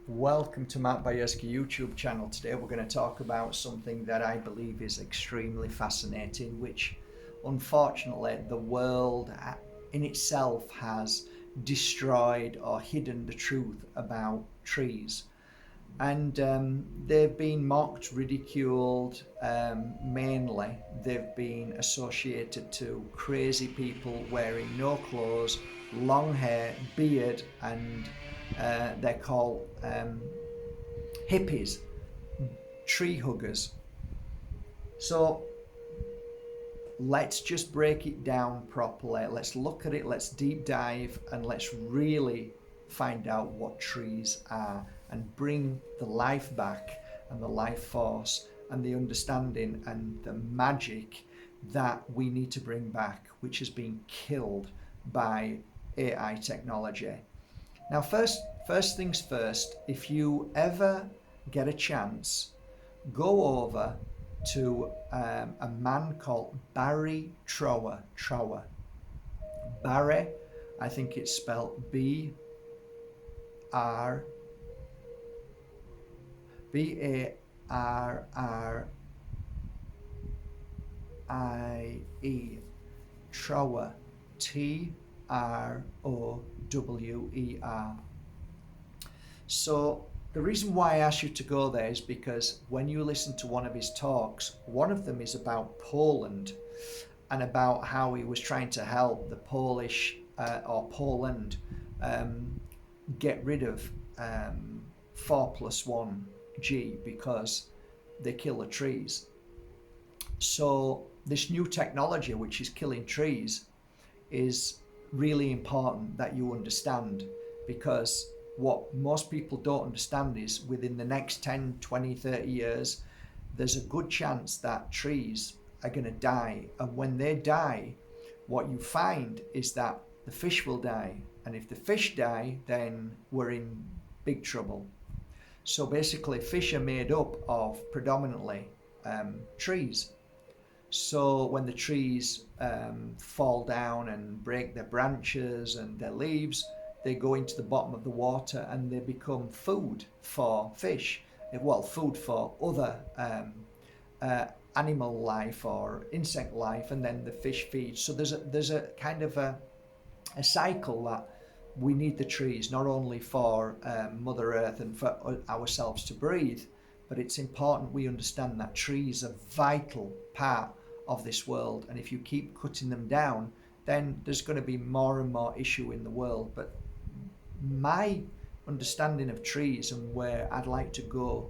Welcome to Matt Bajerski YouTube channel. Today we're going to talk about something that I believe is extremely fascinating, which unfortunately the world in itself has destroyed or hidden the truth about trees. And they've been mocked, ridiculed, mainly they've been associated to crazy people wearing no clothes, long hair, beard, and they're called hippies, tree huggers. So let's just break it down properly. Let's look at it, let's deep dive, and let's really find out what trees are and bring the life back and the life force and the understanding and the magic that we need to bring back, which has been killed by AI technology. Now, first things first, if you ever get a chance, go over to a man called Barry Trower. Barry, I think it's spelled Barrie, Trower, Trower. So the reason why I asked you to go there is because when you listen to one of his talks, one of them is about Poland and about how he was trying to help the Polish or Poland get rid of 4+1G because they kill the trees. So this new technology, which is killing trees, is really important that you understand, because what most people don't understand is within the next 10, 20, 30 years, there's a good chance that trees are going to die. And when they die, what you find is that the fish will die. And if the fish die, then we're in big trouble. So basically, fish are made up of predominantly trees. So when the trees fall down and break their branches and their leaves, they go into the bottom of the water and they become food for fish. Well, food for other animal life or insect life, and then the fish feeds. So there's a kind of a cycle that we need the trees not only for Mother Earth and for ourselves to breathe, but it's important we understand that trees are a vital part of this world, and if you keep cutting them down, then there's going to be more and more issue in the world. But my understanding of trees and where I'd like to go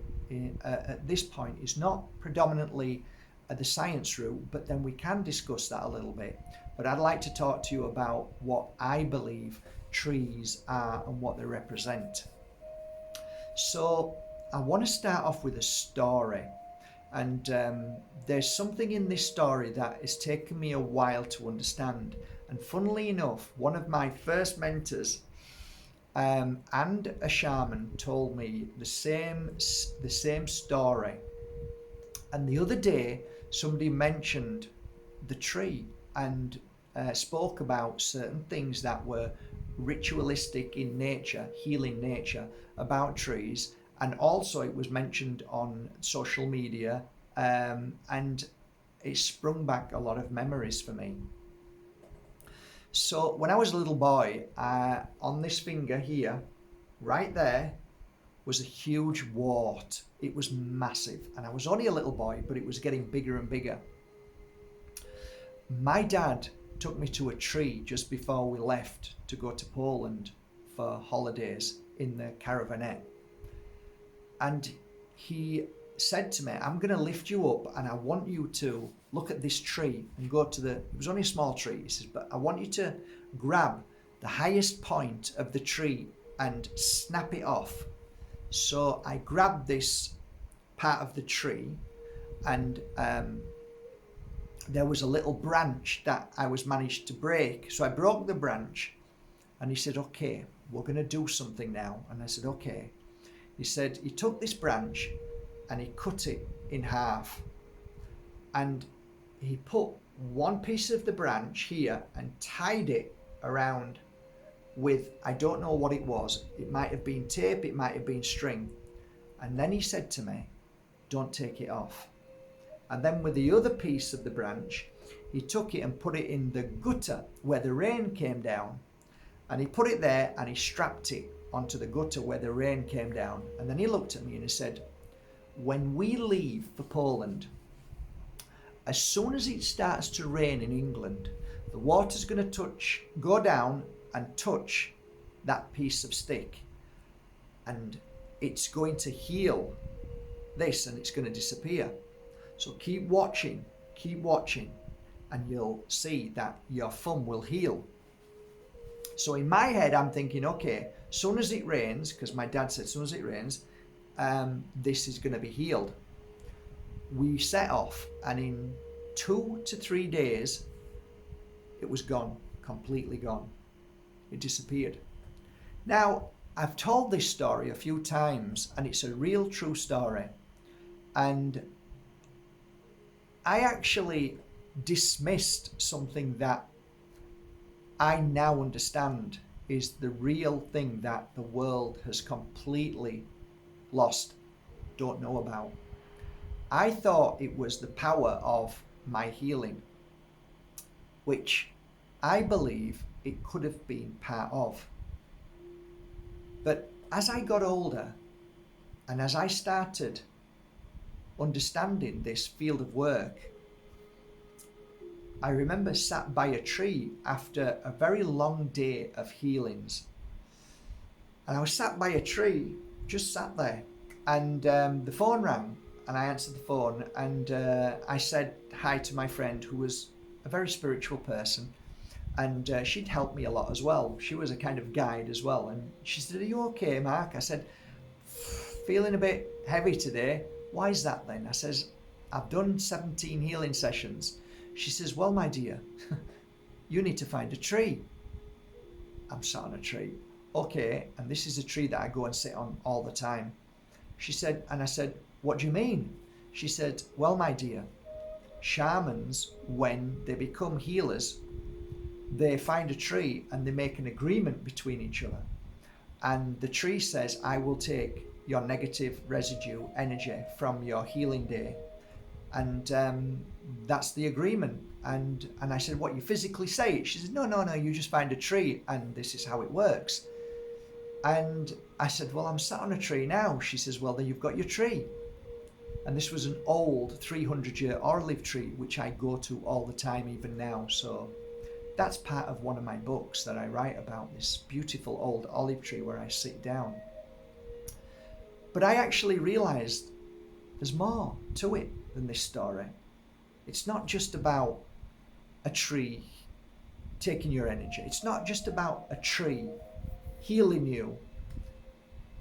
at this point is not predominantly the science route, but then we can discuss that a little bit. But I'd like to talk to you about what I believe trees are and what they represent. So I want to start off with a story. And there's something in this story that has taken me a while to understand. And funnily enough, one of my first mentors and a shaman told me the same story. And the other day, somebody mentioned the tree and spoke about certain things that were ritualistic in nature, healing nature, about trees. And also it was mentioned on social media, and it sprung back a lot of memories for me. So when I was a little boy, on this finger here, right there, was a huge wart. It was massive, and I was only a little boy, but it was getting bigger and bigger. My dad took me to a tree just before we left to go to Poland for holidays in the caravanette. And he said to me, I'm going to lift you up and I want you to look at this tree and go to it was only a small tree, he says, but I want you to grab the highest point of the tree and snap it off. So I grabbed this part of the tree, and there was a little branch that I was managed to break. So I broke the branch, and he said, okay, we're going to do something now. And I said, okay. He said he took this branch and he cut it in half, and he put one piece of the branch here and tied it around with, I don't know what it was. It might have been tape, it might have been string. And then he said to me, don't take it off. And then with the other piece of the branch, he took it and put it in the gutter where the rain came down. And he put it there and he strapped it onto the gutter where the rain came down. And then he looked at me and he said, when we leave for Poland, as soon as it starts to rain in England, the water's going to go down and touch that piece of stick. And it's going to heal this and it's going to disappear. So keep watching, and you'll see that your thumb will heal. So in my head, I'm thinking, okay, soon as it rains, because my dad said soon as it rains, this is going to be healed. We set off, and in 2 to 3 days, it was gone, completely gone. It disappeared. Now, I've told this story a few times, and it's a real true story. And I actually dismissed something that I now understand is the real thing that the world has completely lost, don't know about. I thought it was the power of my healing, which I believe it could have been part of. But as I got older and as I started understanding this field of work, I remember sat by a tree after a very long day of healings. And I was sat by a tree, just sat there, and the phone rang, and I answered the phone, and I said hi to my friend, who was a very spiritual person, and she'd helped me a lot as well. She was a kind of guide as well, and she said, are you okay, Mark? I said, feeling a bit heavy today. Why is that then? I says, I've done 17 healing sessions. She says, well, my dear, you need to find a tree. I'm sat on a tree. Okay, and this is a tree that I go and sit on all the time. She said, and I said, what do you mean? She said, well, my dear, shamans, when they become healers, they find a tree and they make an agreement between each other. And the tree says, I will take your negative residue energy from your healing day. And that's the agreement. And I said, what, you physically say it? She said, no, you just find a tree and this is how it works. And I said, well, I'm sat on a tree now. She says, well, then you've got your tree. And this was an old 300-year olive tree, which I go to all the time, even now. So that's part of one of my books that I write about, this beautiful old olive tree where I sit down. But I actually realized there's more to it than this story. It's not just about a tree taking your energy. It's not just about a tree healing you.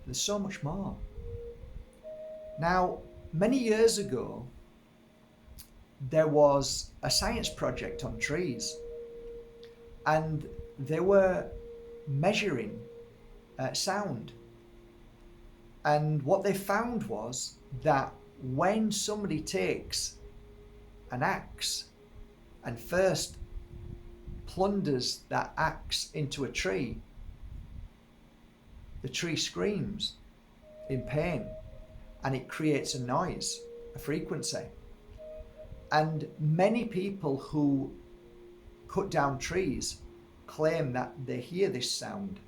There's so much more. Now, many years ago, there was a science project on trees, and they were measuring sound. And what they found was that when somebody takes an axe and first plunders that axe into a tree, the tree screams in pain and it creates a noise, a frequency. And many people who cut down trees claim that they hear this sound.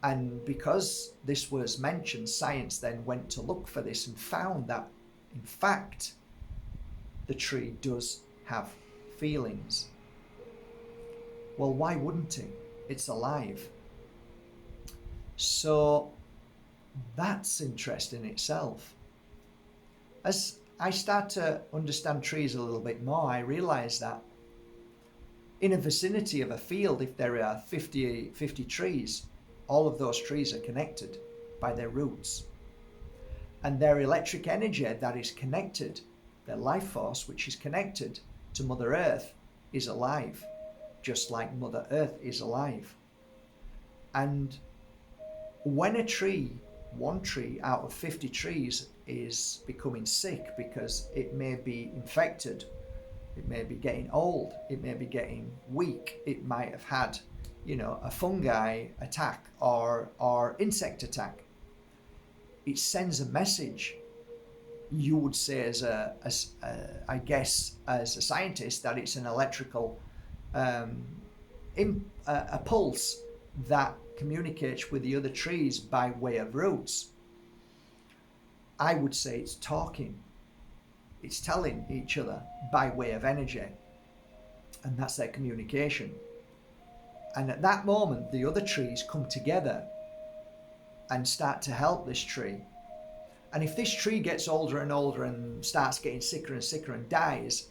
And because this was mentioned, science then went to look for this and found that, in fact, the tree does have feelings. Well, why wouldn't it? It's alive. So that's interesting in itself. As I start to understand trees a little bit more, I realize that in a vicinity of a field, if there are 50 trees, all of those trees are connected by their roots. And their electric energy that is connected, their life force, which is connected to Mother Earth, is alive, just like Mother Earth is alive. And when a tree, one tree out of 50 trees, is becoming sick because it may be infected, it may be getting old, it may be getting weak, it might have had a fungi attack or insect attack, it sends a message. You would say I guess as a scientist, that it's an electrical a pulse that communicates with the other trees by way of roots. I would say it's talking. It's telling each other by way of energy, and that's their communication. And at that moment, the other trees come together and start to help this tree. And if this tree gets older and older and starts getting sicker and sicker and dies,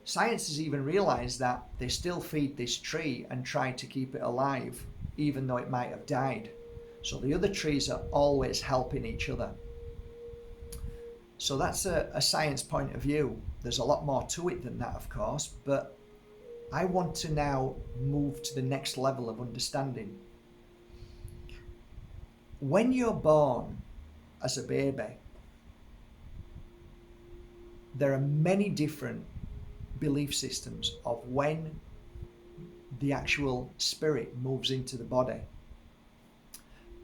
science has even realized that they still feed this tree and try to keep it alive, even though it might have died. So the other trees are always helping each other. So that's a science point of view. There's a lot more to it than that, of course, but I want to now move to the next level of understanding. When you're born as a baby, there are many different belief systems of when the actual spirit moves into the body.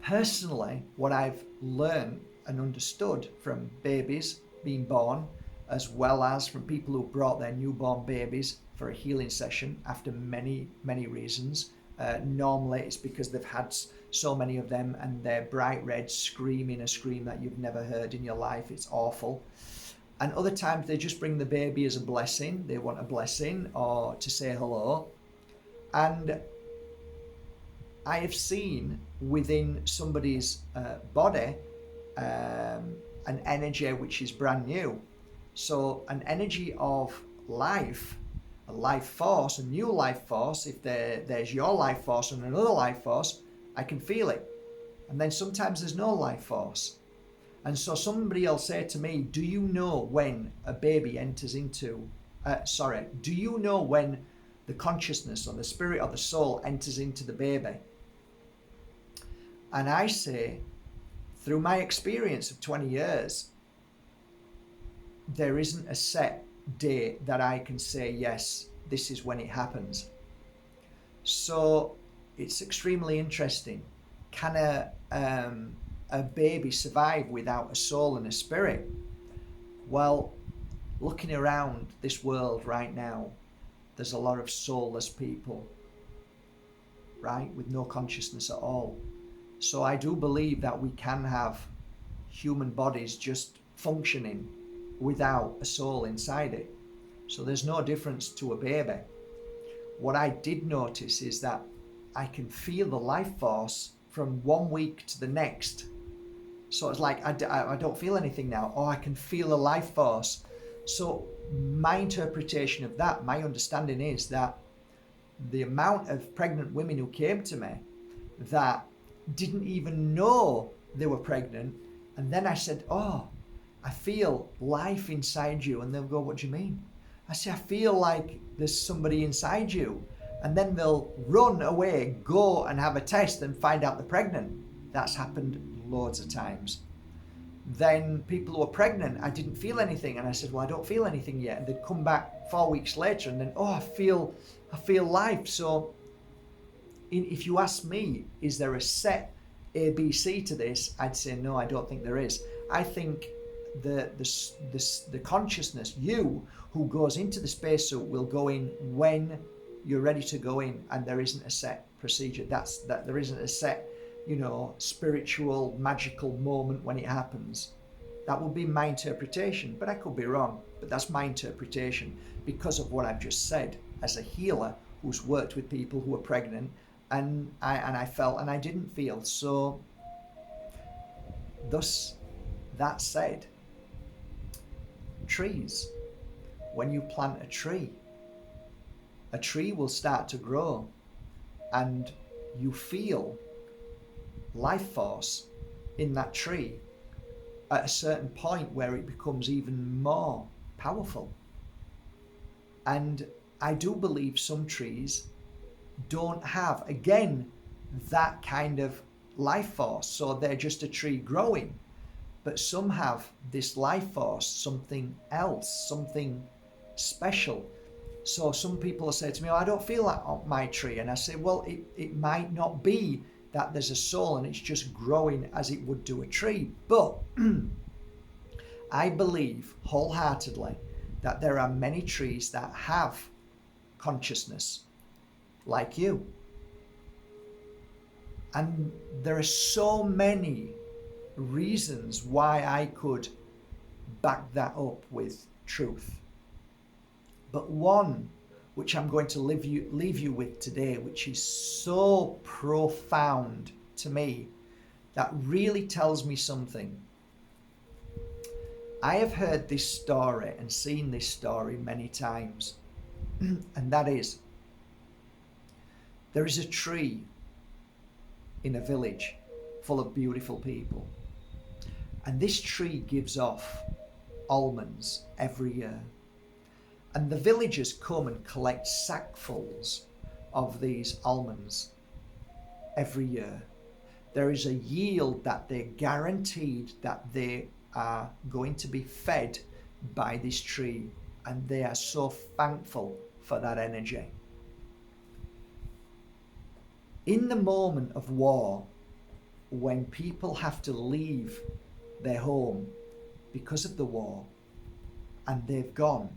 Personally, what I've learned and understood from babies being born, as well as from people who brought their newborn babies for a healing session after many reasons. Normally it's because they've had so many of them and they're bright red, screaming a scream that you've never heard in your life. It's awful. And other times they just bring the baby as a blessing. They want a blessing or to say hello. And I have seen within somebody's body an energy which is brand new. So an energy of life, a life force, a new life force. If there's your life force and another life force, I can feel it. And then sometimes there's no life force. And so somebody will say to me, do you know when a baby enters into, do you know when the consciousness or the spirit or the soul enters into the baby? And I say, through my experience of 20 years, there isn't a set day that I can say, yes, this is when it happens. So it's extremely interesting. Can a baby survive without a soul and a spirit? Well, looking around this world right now, there's a lot of soulless people, right, with no consciousness at all. So I do believe that we can have human bodies just functioning without a soul inside it. So there's no difference to a baby. What I did notice is that I can feel the life force from 1 week to the next. So it's like I don't feel anything now. Oh, I can feel the life force. So my interpretation of that, my understanding is that the amount of pregnant women who came to me that didn't even know they were pregnant, and then I said, oh, I feel life inside you, and they'll go, what do you mean? I say, I feel like there's somebody inside you, and then they'll run away, go and have a test and find out they're pregnant. That's happened loads of times. Then people who are pregnant, I didn't feel anything, and I said, well, I don't feel anything yet, and they'd come back 4 weeks later and then, oh, I feel life. So if you ask me, is there a set ABC to this? I'd say no, I don't think there is. I think the consciousness, you who goes into the spacesuit, will go in when you're ready to go in, and there isn't a set procedure. That there isn't a set, spiritual, magical moment when it happens. That would be my interpretation, but I could be wrong. But that's my interpretation because of what I've just said as a healer who's worked with people who are pregnant, and I felt and I didn't feel. So thus, that said, trees. When you plant a tree will start to grow, and you feel life force in that tree at a certain point where it becomes even more powerful. And I do believe some trees don't have, again, that kind of life force, so they're just a tree growing. But some have this life force, something else, something special. So some people will say to me, oh, I don't feel that on my tree. And I say, well, it might not be that there's a soul and it's just growing as it would do a tree. But I believe wholeheartedly that there are many trees that have consciousness, like you. And there are so many reasons why I could back that up with truth. But one which I'm going to leave you with today, which is so profound to me, that really tells me something. I have heard this story and seen this story many times, and that is, there is a tree in a village full of beautiful people, and this tree gives off almonds every year. And the villagers come and collect sackfuls of these almonds every year. There is a yield that they're guaranteed that they are going to be fed by this tree, and they are so thankful for that energy. In the moment of war, when people have to leave their home because of the war, and they've gone,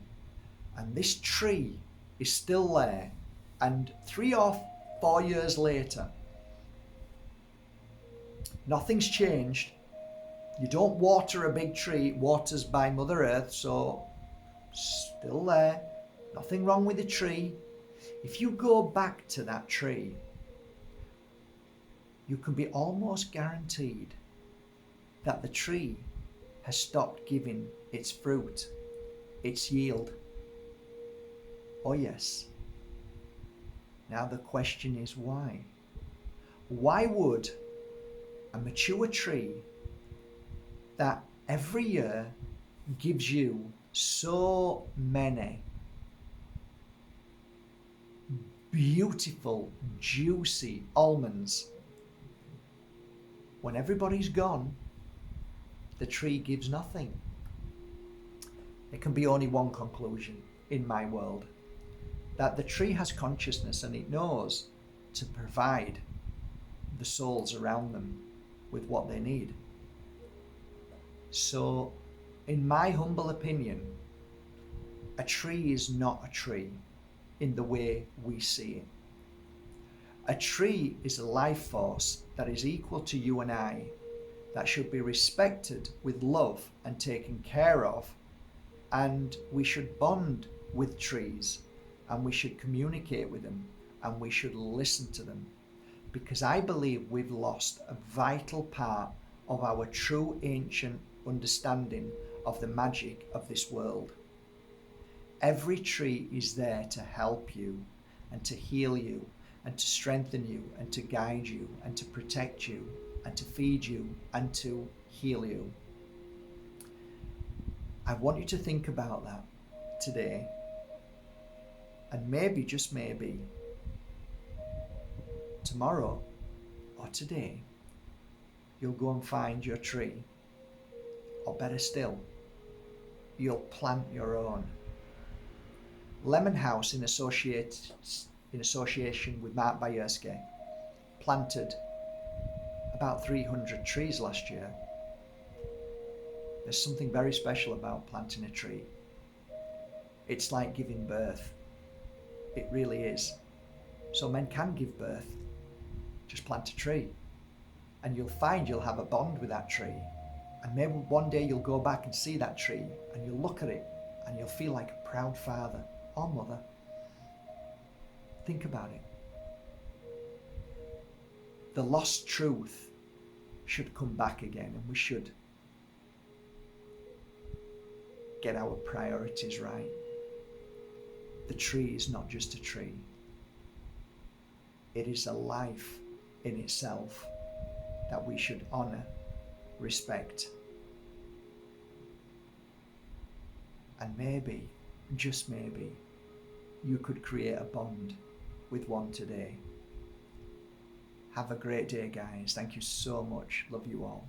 and this tree is still there, and 3 or 4 years later, nothing's changed. You don't water a big tree, it waters by Mother Earth, so still there, nothing wrong with the tree. If you go back to that tree, you can be almost guaranteed that the tree has stopped giving its fruit, its yield. Oh yes. Now the question is why? Why would a mature tree that every year gives you so many beautiful, juicy almonds, when everybody's gone, the tree gives nothing? There can be only one conclusion in my world, that the tree has consciousness and it knows to provide the souls around them with what they need. So, in my humble opinion, a tree is not a tree in the way we see it. A tree is a life force that is equal to you and I, that should be respected with love and taken care of, and we should bond with trees, and we should communicate with them, and we should listen to them, because I believe we've lost a vital part of our true ancient understanding of the magic of this world. Every tree is there to help you and to heal you and to strengthen you and to guide you and to protect you and to feed you and to heal you. I want you to think about that today, and maybe, just maybe, tomorrow or today, you'll go and find your tree, or better still, you'll plant your own. Lemon House, in association with Mark Bajerski, planted about 300 trees last year. There's something very special about planting a tree. It's like giving birth. It really is. So men can give birth. Just plant a tree, and you'll find you'll have a bond with that tree. And maybe one day you'll go back and see that tree, and you'll look at it, and you'll feel like a proud father or mother. Think about it. The lost truth should come back again, and we should get our priorities right. The tree is not just a tree. It is a life in itself that we should honor, respect, and maybe, just maybe, you could create a bond with one today. Have a great day, guys. Thank you so much. Love you all.